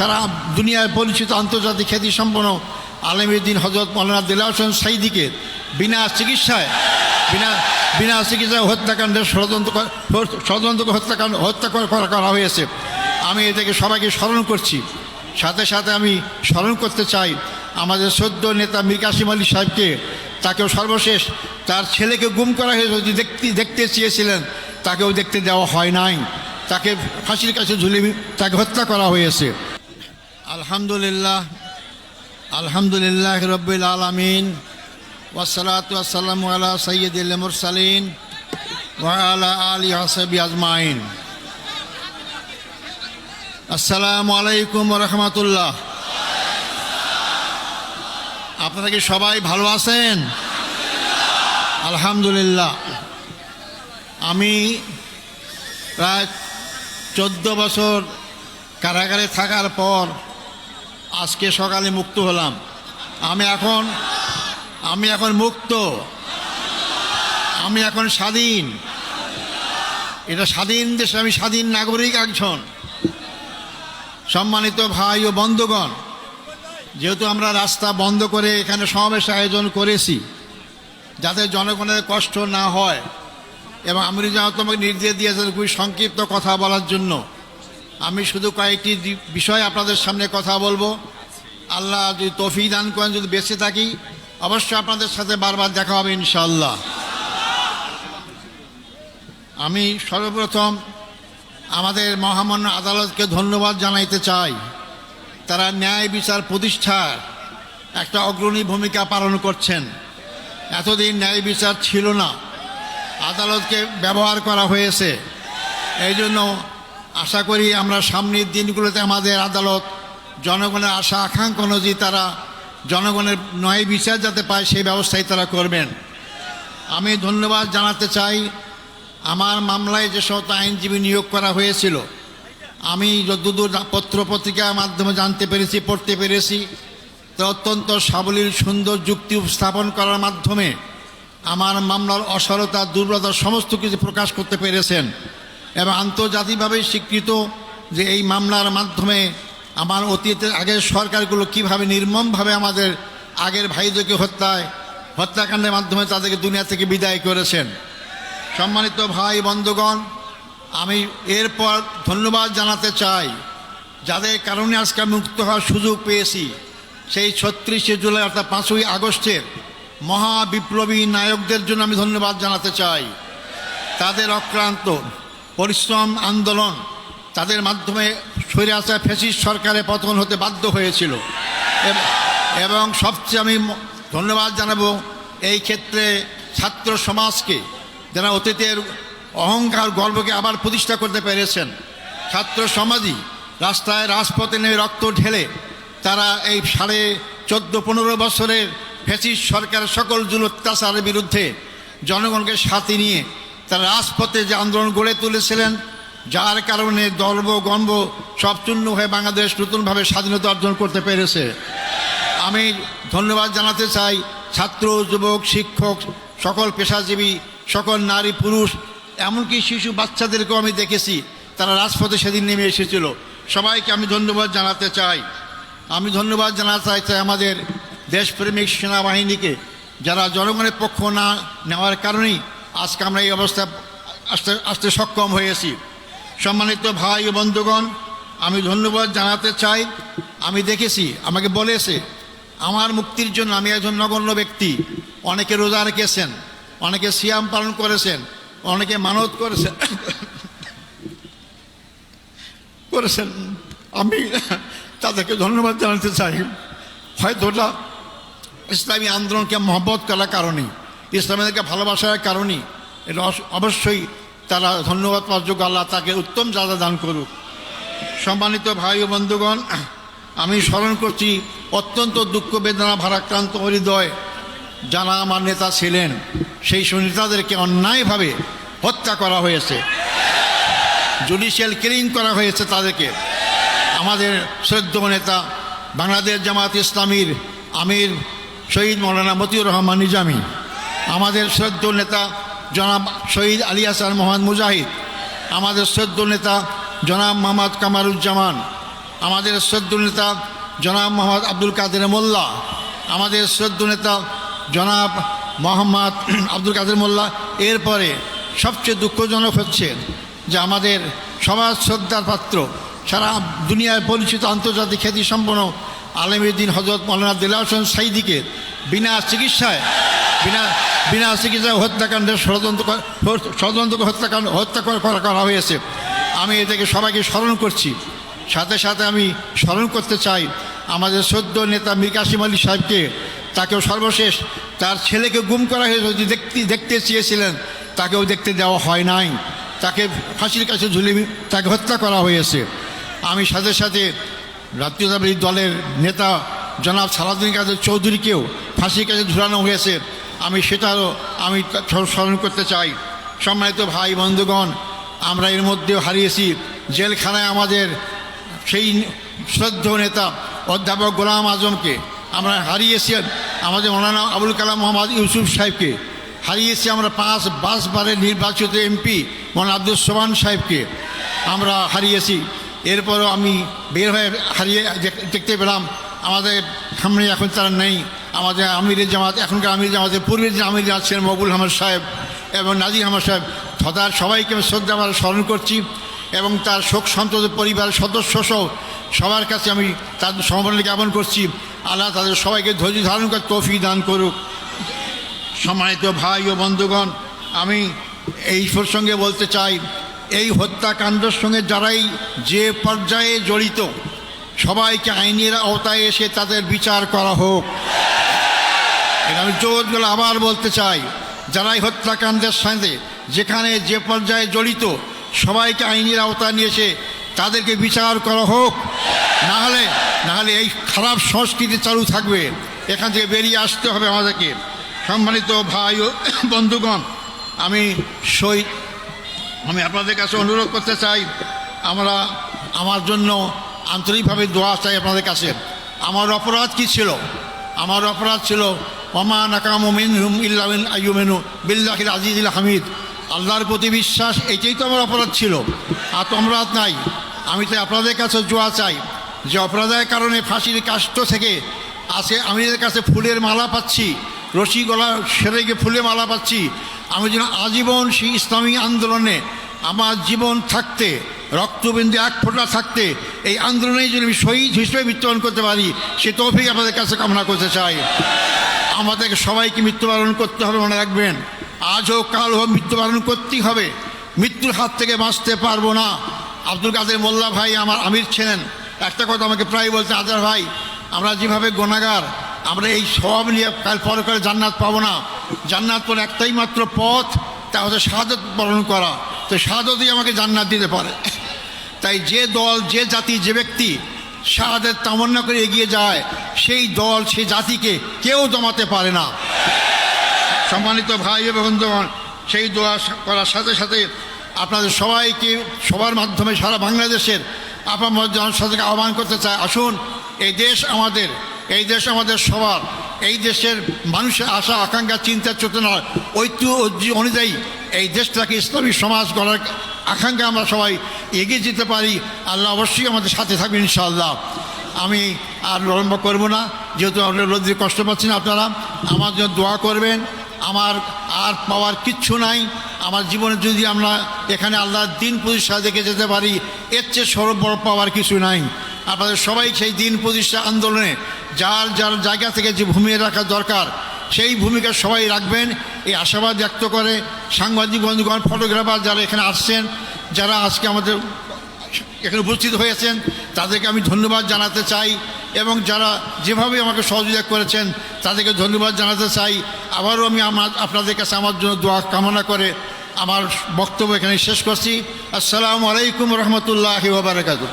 সারা দুনিয়ায় পরিচিত আন্তর্জাতিক খ্যাতিসম্পন্ন আলেমউদ্দিন হযরত মাওলানা দেলাওয়ার হোসেন সাঈদীকে বিনা চিকিৎসায় হত্যাকাণ্ডের ষড়যন্ত্র হত্যা করা হয়েছে। আমি এটাকে সবাইকে স্মরণ করছি। সাথে সাথে আমি স্মরণ করতে চাই আমাদের সদ্য নেতা মীর কাসেম আলী সাহেবকে। তাকেও সর্বশেষ তার ছেলেকে গুম করা হয়েছে, যদি দেখতে চেয়েছিলেন তাকেও দেখতে দেওয়া হয় নাই, তাকে ফাঁসির কাছে ঝুলিয়ে তাকে হত্যা করা হয়েছে। আলহামদুলিল্লাহ রাব্বিল আলামিন ওয়াসসালাতু ওয়াসসালামু আলা সাইয়্যিদিল মুরসালিন ওয়া আলা আলিহি ওয়া সাহবিহি আজমাইন। আসসালামু আলাইকুম ওয়া রাহমাতুল্লাহ। আপনারা কি সবাই ভালো আছেন? আলহামদুলিল্লাহ। আমি প্রায় 14 বছর কারাগারে থাকার পর আজকে সকালে মুক্ত হলাম। আমি এখন মুক্ত, আমি এখন স্বাধীন। এটা স্বাধীন দেশে আমি স্বাধীন নাগরিক একজন। সম্মানিত ভাই ও বন্ধুগণ, যেহেতু আমরা রাস্তা বন্ধ করে এখানে সমাবেশ আয়োজন করেছি যাতে জনগণের কষ্ট না হয়, এবং আমি যেন তোমাকে নির্দেশ দিয়েছেন খুবই সংক্ষিপ্ত কথা বলার জন্য, আমি শুধু কয়েকটি বিষয় আপনাদের সামনে কথা বলবো। আল্লাহ যদি তৌফিক দান করেন, যদি বেঁচে থাকি অবশ্যই আপনাদের সাথে বারবার দেখা হবে ইনশাআল্লাহ। আমি সর্বপ্রথম আমাদের মহামান্য আদালতকে ধন্যবাদ জানাইতে চাই। তারা ন্যায় বিচার প্রতিষ্ঠার একটা অগ্রণী ভূমিকা পালন করছেন। এতদিন ন্যায় বিচার ছিল না, আদালতকে ব্যবহার করা হয়েছে। এই জন্য আশা করি আমরা সামনের দিনগুলোতে আমাদের আদালত জনগণের আশা আকাঙ্ক্ষা অনুযায়ী তারা জনগণের ন্যায় বিচার যাতে পায় সেই ব্যবস্থাই তারা করবেন। আমি ধন্যবাদ জানাতে চাই আমার মামলায় যে সমস্ত আইনজীবী নিয়োগ করা হয়েছিল, আমি যতদূর পত্রপত্রিকার মাধ্যমে জানতে পেরেছি, পড়তে পেরেছি, তো অত্যন্ত সাবলীল সুন্দর যুক্তি উপস্থাপন করার মাধ্যমে আমার মামলার অসারতা দুর্বলতা সমস্ত কিছু প্রকাশ করতে পেরেছেন। এবং আন্তর্জাতিকভাবে স্বীকৃত যে এই মামলার মাধ্যমে আমার অতীতের আগের সরকারগুলো কীভাবে নির্মমভাবে আমাদের আগের ভাইদেরকে হত্যাকাণ্ডের মাধ্যমে তাদেরকে দুনিয়া থেকে বিদায় করেছেন। সম্মানিত ভাই বন্ধুগণ, আমি এরপর ধন্যবাদ জানাতে চাই যাদের কারণে আজকে মুক্ত হওয়ার সুযোগ পেয়েছি। সেই 36শে জুলাই অর্থাৎ 5ই আগস্টের মহাবিপ্লবী নায়কদের জন্য আমি ধন্যবাদ জানাতে চাই। তাদের অক্লান্ত পরিশ্রম আন্দোলন, তাদের মাধ্যমে স্বৈরাচার ফ্যাসিস্ট সরকারের পতন হতে বাধ্য হয়েছিল। এবং সবচেয়ে আমি ধন্যবাদ জানাবো এই ক্ষেত্রে ছাত্র সমাজকে, যারা অতীতের অহংকার গর্বকে আবার প্রতিষ্ঠা করতে পেরেছেন। ছাত্র সমাজই রাস্তায় রাজপথে নেমে রক্ত ঢেলে তারা এই 14.5 বছরের ফ্যাসিস্ট সরকারের সকল জুলুম অত্যাচারের বিরুদ্ধে জনগণকে সাথে নিয়ে তারা রাজপথে যে আন্দোলন গড়ে তুলেছিলেন, যার কারণে গর্ব গর্ব সব চূর্ণ হয়ে বাংলাদেশ নতুনভাবে স্বাধীনতা অর্জন করতে পেরেছে। আমি ধন্যবাদ জানাতে চাই ছাত্র, যুবক, শিক্ষক, সকল পেশাজীবী, সকল নারী পুরুষ, এমনকি শিশু বাচ্চাদেরকেও আমি দেখেছি তারা রাজপথে সেদিন নেমে এসেছিল। সবাইকে আমি ধন্যবাদ জানাতে চাই। আমি ধন্যবাদ জানাতে চাই আমাদের দেশপ্রেমিক সেনাবাহিনীকে, যারা জনগণের পক্ষ না নেওয়ার কারণেই আজকে আমরা এই অবস্থা আসতে সক্ষম হয়েছি। সম্মানিত ভাই ও বন্ধুগণ, আমি ধন্যবাদ জানাতে চাই। আমি দেখেছি, আমাকে বলেছে আমার মুক্তির জন্য আমি একজন নগণ্য ব্যক্তি। অনেকে রোজা রেখেছেন, অনেকে সিয়াম পালন করেছেন, অনেকে মানত করেছেন। আমি তাদেরকে ধন্যবাদ জানাতে চাই। হয়তো ওটা ইসলামী আন্দোলনকে মহব্বত করার কারণেই, ইসলামীদেরকে ভালোবাসার কারণেই এটা অবশ্যই তারা ধন্যবাদ পাওয়ার যোগ্য। আল্লাহ তাকে উত্তম জাযা দান করুক। সম্মানিত ভাই ও বন্ধুগণ, আমি স্মরণ করছি অত্যন্ত দুঃখ বেদনা ভারাক্রান্ত হৃদয় যারা আমার নেতা ছিলেন, সেই নেতাদেরকে অন্যায়ভাবে হত্যা করা হয়েছে, জুডিশিয়াল কিলিং করা হয়েছে তাদেরকে। আমাদের শ্রদ্ধেয় নেতা বাংলাদেশ জামাত ইসলামীর আমির শহীদ মৌলানা মতিউর রহমান নিজামী, আমাদের শ্রদ্ধেয় নেতা জনাব শহীদ আলী হাসান মোহাম্মদ মুজাহিদ, আমাদের শ্রদ্ধেয় নেতা জনাব মোহাম্মদ কামারুজ্জামান, আমাদের শ্রদ্ধেয় নেতা জনাব মোহাম্মদ আব্দুল কাদের মোল্লা, আমাদের শ্রদ্ধেয় নেতা জনাব মোহাম্মদ আব্দুল কাদের মোল্লা। এরপরে সবচেয়ে দুঃখজনক হচ্ছে যে আমাদের সবার শ্রদ্ধার পাত্র, সারা দুনিয়ায় পরিচিত আন্তর্জাতিক খ্যাতিসম্পন্ন আলেমুদ্দিন হযরত মাওলানা দেলাওয়ার হোসেন সাঈদীকে বিনা চিকিৎসায় হত্যাকাণ্ডের ষড়যন্ত্র হত্যা করা হয়েছে। আমি এটাকে সবাইকে স্মরণ করছি। সাথে সাথে আমি স্মরণ করতে চাই আমাদের শ্রদ্ধেয় নেতা মীর কাসেম আলী সাহেবকে। তাকেও সর্বশেষ তার ছেলেকে গুম করা হয়েছে, যদি দেখতে চেয়েছিলেন তাকেও দেখতে দেওয়া হয় নাই, তাকে ফাঁসির কাছে ঝুলিয়ে তাকে হত্যা করা হয়েছে। আমি সাথে সাথে জাতীয়তাবাদী দলের নেতা জনাব সালাউদ্দিন কাদের চৌধুরীকেও ফাঁসির কাছে ঝুলানো হয়েছে, আমি সেটাও আমি স্মরণ করতে চাই। সম্মানিত ভাই বন্ধুগণ, আমরা এর মধ্যেও হারিয়েছি জেলখানায় আমাদের সেই শ্রদ্ধেয় নেতা অধ্যাপক গোলাম আজমকে, আমরা হারিয়েছি আমাদের মৌলানা আবুল কালাম মোহাম্মদ ইউসুফ সাহেবকে, হারিয়েছি আমরা 5 বারের নির্বাচিত এমপি মৌলানা আব্দুল সোবহান সাহেবকে আমরা হারিয়েছি। এরপরও আমি বের হয়ে দেখতে পেলাম আমাদের সামনে এখন তারা নেই। আমাদের আমিরের জামাত, এখনকার আমির জামাতের পূর্বের যে আমির আছেন মকবুল আহমদ সাহেব এবং নাজির আহমদ সাহেব, তাদের সবাইকে আমি শ্রদ্ধা আমরা স্মরণ করছি এবং তার শোক সন্তপ্ত পরিবারের সদস্যসহ সবার কাছে আমি তাদের সমবেদনা জ্ঞাপন করছি। আল্লাহ তাদের সবাইকে ধৈর্য ধারণ করে তৌফিক দান করুক। সম্মানিত ভাই ও বন্ধুগণ, আমি এই প্রসঙ্গে বলতে চাই, এই হত্যাকাণ্ডের সঙ্গে যারাই যে পর্যায়ে জড়িত সবাইকে আইনের আওতায় এসে তাদের বিচার করা হোক। এটা আমি জোর করে আবার বলতে চাই, যারাই হত্যাকাণ্ডের সাথে যেখানে যে পর্যায়ে জড়িত সবাইকে আইনের আওতায় নিয়ে এসে তাদেরকে বিচার করা হোক। না হলে এই খারাপ সংস্কৃতি চালু থাকবে, এখান থেকে বেরিয়ে আসতে হবে আমাদেরকে। সম্মানিত ভাই ও বন্ধুগণ, আমি আপনাদের কাছে অনুরোধ করতে চাই, আমার জন্য আন্তরিকভাবে দোয়া চাই আপনাদের কাছে। আমার অপরাধ কি ছিল? আমার অপরাধ ছিল ওমা নাকামু মিনহুম ইল্লা আন ইউমিনু বিল্লাহিল আজিজিল হামিদ, আল্লাহর প্রতি বিশ্বাস, এটাই তো আমার অপরাধ ছিল, আর তো অপরাধ নাই। আমি তো আপনাদের কাছে দোয়া চাই যে অপরাধের কারণে ফাঁসির কাষ্ট থেকে আছে আমিদের কাছে ফুলের মালা পাচ্ছি, রশি গলা সেরে গিয়ে ফুলের মালা পাচ্ছি, আমি যেন আজীবন সেই ইসলামী আন্দোলনে আমার জীবন থাকতে, রক্তবিন্দু এক ফোঁটা থাকতে এই আন্দোলনেই যেন আমি শহীদ হিসেবে মৃত্যুবরণ করতে পারি, সে তৌফিক আপনাদের কাছে কামনা করতে চাই। আমাদেরকে সবাইকে মৃত্যুবরণ করতে হবে, মনে রাখবেন, আজ হোক কাল হোক মৃত্যুবরণ করতেই হবে, মৃত্যুর হাত থেকে বাঁচতে পারবো না। আব্দুল কাদের মোল্লা ভাই আমার আমির ছিলেন, একটা কথা আমাকে প্রায় বলতে, আজার ভাই আমরা যেভাবে গুনাহগার, আমরা এই সব নিয়ে কাল পরকালে জান্নাত পাবো না, জান্নাত পর একটাই মাত্র পথ, তা হচ্ছে শাহাদাত বরণ করা, তো শাহাদাতই আমাকে জান্নাত দিতে পারে। তাই যে দল, যে জাতি, যে ব্যক্তি শাহাদাত তামান্না করে এগিয়ে যায়, সেই দল, সেই জাতিকে কেউ দমাতে পারে না। সম্মানিত ভাই এবং বন্ধুগণ, সেই দোয়া করার সাথে সাথে আপনাদের সবাইকে সবার মাধ্যমে সারা বাংলাদেশের আপনার জনসাধারণকে আহ্বান করতে চাই, আসুন এই দেশ আমাদের, এই দেশ আমাদের সবার, এই দেশের মানুষের আশা আকাঙ্ক্ষা চিন্তা চেতনা ঐক্য অনুযায়ী এই দেশটাকে ইসলামী সমাজ গড়ার আকাঙ্ক্ষা আমরা সবাই এগিয়ে যেতে পারি। আল্লাহ অবশ্যই আমাদের সাথে থাকবেন ইনশাআল্লাহ। আমি আর বিলম্ব করব না, যেহেতু আপনারা রোদ্রে কষ্ট পাচ্ছেন, আপনারা আমার জন্য দোয়া করবেন। আমার আর পাওয়ার কিচ্ছু নাই, আমার জীবনে যদি আমরা এখানে আল্লাহর দিন প্রতিষ্ঠা দেখে যেতে পারি, এর চেয়ে সর্ব বড় পাওয়ার কিছু নাই। আপনাদের সবাই সেই দিন প্রতিষ্ঠা আন্দোলনে যার যার জায়গা থেকে যে ভূমিকা রাখা দরকার সেই ভূমিকা সবাই রাখবেন, এই আশাবাদ ব্যক্ত করে সাংবাদিক বন্ধুগণ, ফটোগ্রাফার যারা এখানে আসছেন, যারা আজকে আমাদের এখানে উপস্থিত হয়েছেন, তাদেরকে আমি ধন্যবাদ জানাতে চাই এবং যারা যেভাবে আমাকে সহযোগিতা করেছেন তাদেরকে ধন্যবাদ জানাতে চাই। আবারও আমি আপনাদের কাছে আমার জন্য দোয়া কামনা করে আমার বক্তব্য এখানে শেষ করছি। আসসালামু আলাইকুম রহমতুল্লাহি ওয়া বারাকাতুহু।